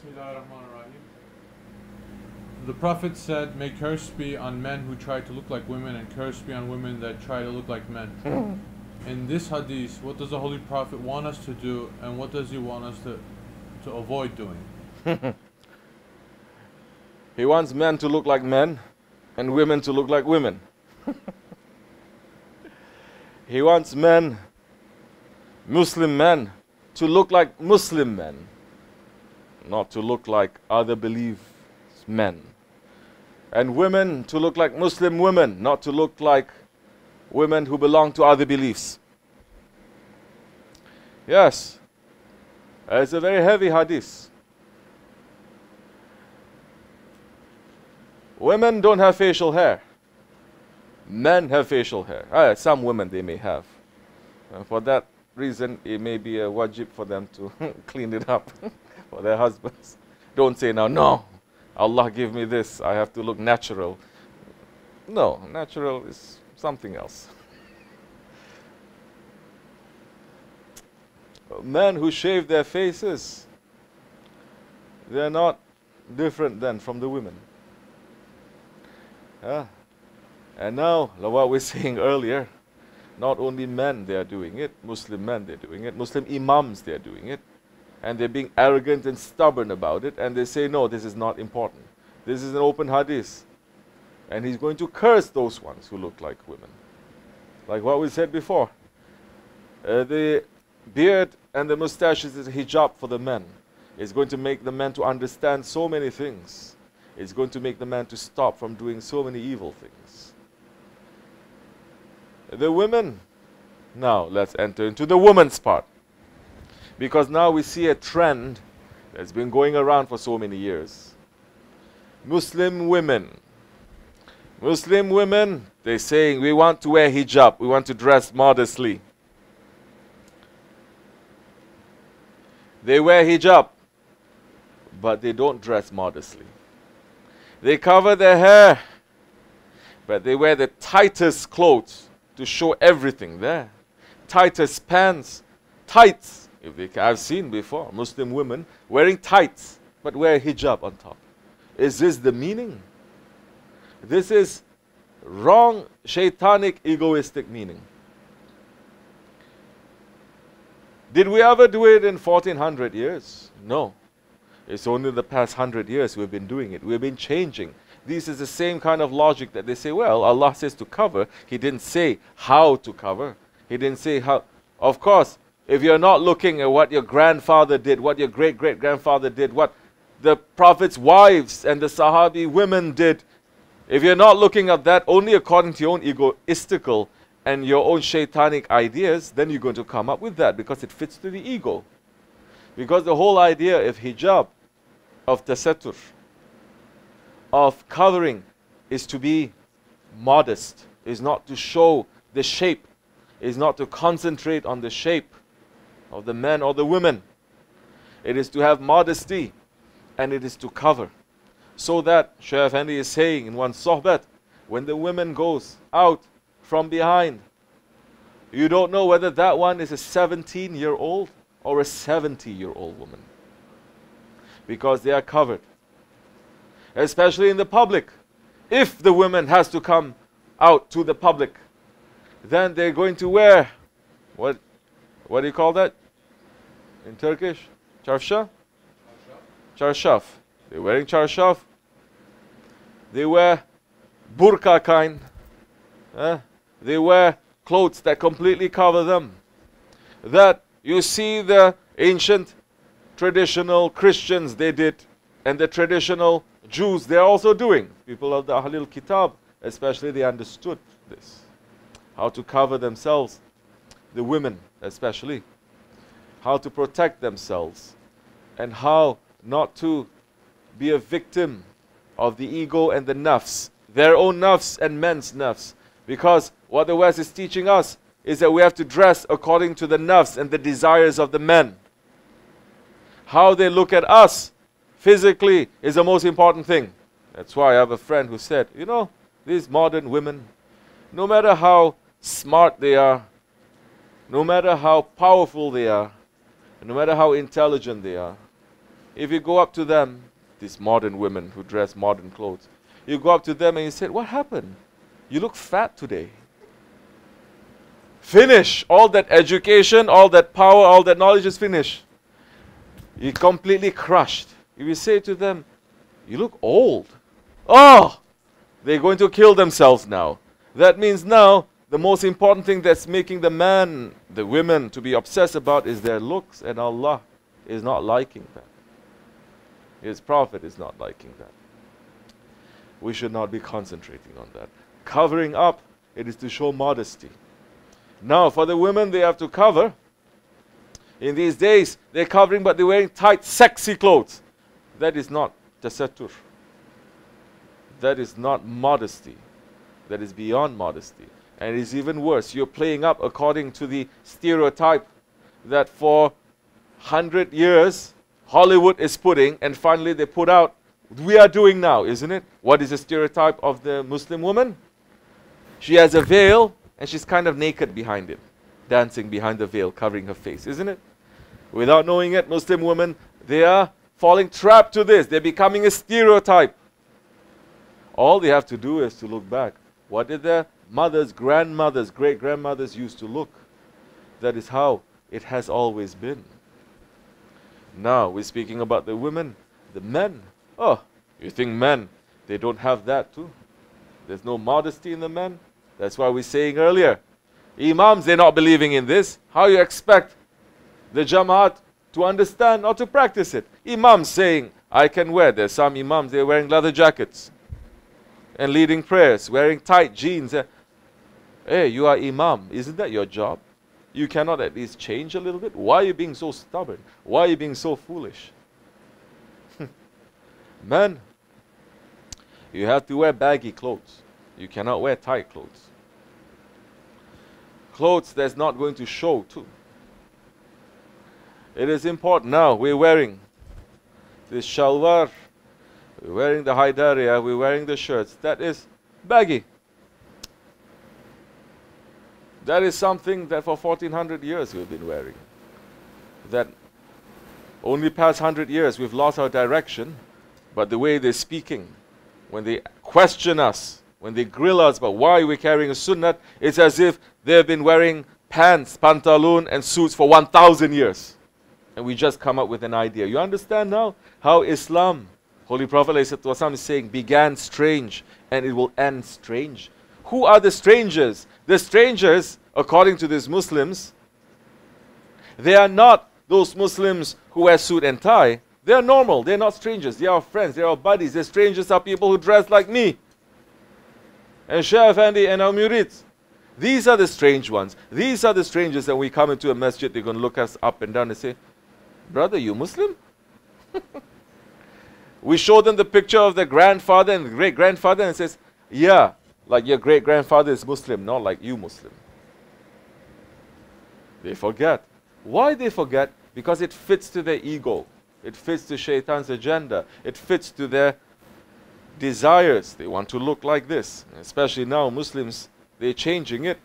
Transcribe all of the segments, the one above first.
Bismillahirrahmanirrahim. The Prophet said, "May curse be on men who try to look like women, and curse be on women that try to look like men." In this hadith, what does the Holy Prophet want us to do, and what does he want us to avoid doing? He wants men to look like men and women to look like women. He wants men, Muslim men, to look like Muslim men, not to look like other believed men. And women to look like Muslim women, not to look like women who belong to other beliefs. Yes, it's a very heavy hadith. Women don't have facial hair. Men have facial hair. Some women they may have. For that reason, it may be a wajib for them to clean it up for their husbands. Don't say now, no, Allah give me this, I have to look natural. No, natural is something else. Men who shave their faces, they're not different then from the women. And now, like what we were saying earlier, not only men they are doing it, Muslim men they're doing it, Muslim imams they're doing it, and they're being arrogant and stubborn about it, and they say, no, this is not important. This is an open hadith. And he's going to curse those ones who look like women. Like what we said before, the beard and the mustaches is a hijab for the men. It's going to make the men to understand so many things. It's going to make the man to stop from doing so many evil things. The women, now let's enter into the woman's part. Because now we see a trend that's been going around for so many years. Muslim women, they're saying we want to wear hijab, we want to dress modestly. They wear hijab, but they don't dress modestly. They cover their hair, but they wear the tightest clothes to show everything there. Tightest pants, tights. I've seen before Muslim women wearing tights, but wear hijab on top. Is this the meaning? This is wrong, shaitanic, egoistic meaning. Did we ever do it in 1400 years? No. It's only the past 100 years we've been doing it. We've been changing. This is the same kind of logic that they say, well, Allah says to cover. He didn't say how to cover. He didn't say how. Of course, if you're not looking at what your grandfather did, what your great-great-grandfather did, what the Prophet's wives and the Sahabi women did, if you're not looking at that only according to your own egoistical and your own shaitanic ideas, then you're going to come up with that because it fits to the ego. Because the whole idea of hijab, of tasatur, of covering, is to be modest, is not to show the shape, is not to concentrate on the shape of the men or the women. It is to have modesty, and it is to cover. So that, Shaykh Effendi is saying in one sohbat, when the woman goes out from behind, you don't know whether that one is a 17-year-old or a 70-year-old woman. Because they are covered. Especially in the public. If the woman has to come out to the public, then they're going to wear, what do you call that in Turkish? Çarşaf? Çarşaf. They're wearing çarşaf. They wear burqa kind. They wear clothes that completely cover them. That you see the ancient traditional Christians, they did, and the traditional Jews, they're also doing. People of the Ahlul Kitab, especially, they understood this. How to cover themselves, the women especially. How to protect themselves, and how not to be a victim of the ego and the nafs, their own nafs and men's nafs. Because what the West is teaching us is that we have to dress according to the nafs and the desires of the men. How they look at us physically is the most important thing. That's why I have a friend who said, you know, these modern women, no matter how smart they are, no matter how powerful they are, no matter how intelligent they are, If you go up to them, these modern women who dress modern clothes, you go up to them and you say, what happened? You look fat today. Finish. All that education, all that power, all that knowledge is finished. You're completely crushed. If you say to them, you look old. Oh! They're going to kill themselves now. That means now, the most important thing that's making the man, the women, to be obsessed about is their looks, and Allah is not liking that. His Prophet is not liking that. We should not be concentrating on that. Covering up, it is to show modesty. Now, for the women, they have to cover. In these days, they're covering, but they're wearing tight, sexy clothes. That is not tasattur. That is not modesty. That is beyond modesty. And it is even worse. You're playing up according to the stereotype that for 100 years, Hollywood is putting, and finally they put out, we are doing now, isn't it? What is the stereotype of the Muslim woman? She has a veil, and she's kind of naked behind it, dancing behind the veil, covering her face, isn't it? Without knowing it, Muslim women, they are falling trapped to this. They're becoming a stereotype. All they have to do is to look back. What did their mothers, grandmothers, great-grandmothers used to look? That is how it has always been. Now, we're speaking about the women. The men, oh, you think men, they don't have that too? There's no modesty in the men? That's why we're saying earlier, Imams, they're not believing in this. How you expect the Jamaat to understand or to practice it? Imams saying, I can wear. There's some Imams, they're wearing leather jackets and leading prayers, wearing tight jeans. Hey, you are Imam. Isn't that your job? You cannot at least change a little bit? Why are you being so stubborn? Why are you being so foolish? Men, you have to wear baggy clothes. You cannot wear tight clothes. Clothes that's not going to show too. It is important now. We're wearing this shalwar. We're wearing the haidariya. We're wearing the shirts. That is baggy. That is something that for 1400 years we've been wearing. That only past 100 years we've lost our direction. But the way they're speaking, when they question us, when they grill us about why we're carrying a sunnah, it's as if they've been wearing pants, pantaloon, and suits for 1,000 years. And we just come up with an idea. You understand now how Islam, Holy Prophet ﷺ is saying, began strange and it will end strange. Who are the strangers? The strangers, according to these Muslims, they are not those Muslims who wear suit and tie. They are normal. They are not strangers. They are our friends. They are our buddies. The strangers are people who dress like me and Shaykh Effendi and our murids. These are the strange ones. These are the strangers that we come into a masjid, they're going to look us up and down and say, brother, you Muslim? We show them the picture of their grandfather and great-grandfather and says, yeah, like your great-grandfather is Muslim, not like you Muslim. They forget. Why they forget? Because it fits to their ego. It fits to Shaitan's agenda. It fits to their desires. They want to look like this. Especially now, Muslims, they're changing it.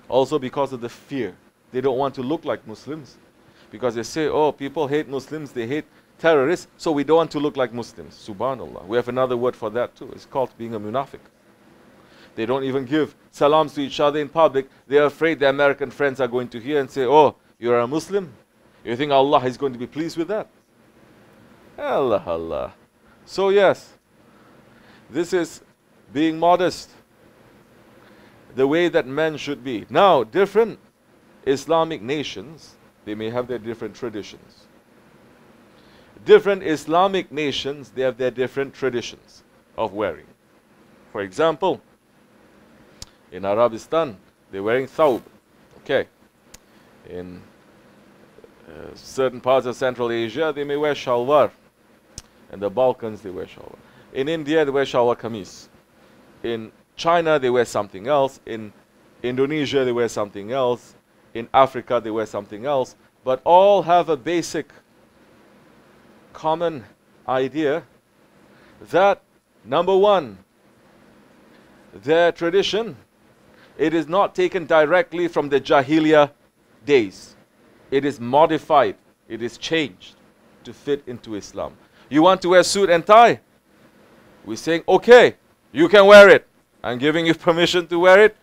Also because of the fear. They don't want to look like Muslims. Because they say, oh, people hate Muslims, they hate terrorists, so we don't want to look like Muslims. Subhanallah. We have another word for that too. It's called being a munafiq. They don't even give salams to each other in public. They're afraid their American friends are going to hear and say, oh, you're a Muslim? You think Allah is going to be pleased with that? Allah, Allah. So yes, this is being modest. The way that men should be. Now, different Islamic nations, they may have their different traditions. Different Islamic nations, they have their different traditions of wearing. For example, in Arabistan, they're wearing thawb. Okay. In certain parts of Central Asia, they may wear shalwar. In the Balkans, they wear shalwar. In India, they wear shalwar kameez. In China, they wear something else. In Indonesia, they wear something else. In Africa, they wear something else. But all have a basic common idea that, number one, their tradition, it is not taken directly from the Jahiliyyah days. It is modified. It is changed. to fit into Islam. You want to wear suit and tie? We're saying, okay, you can wear it. I'm giving you permission to wear it.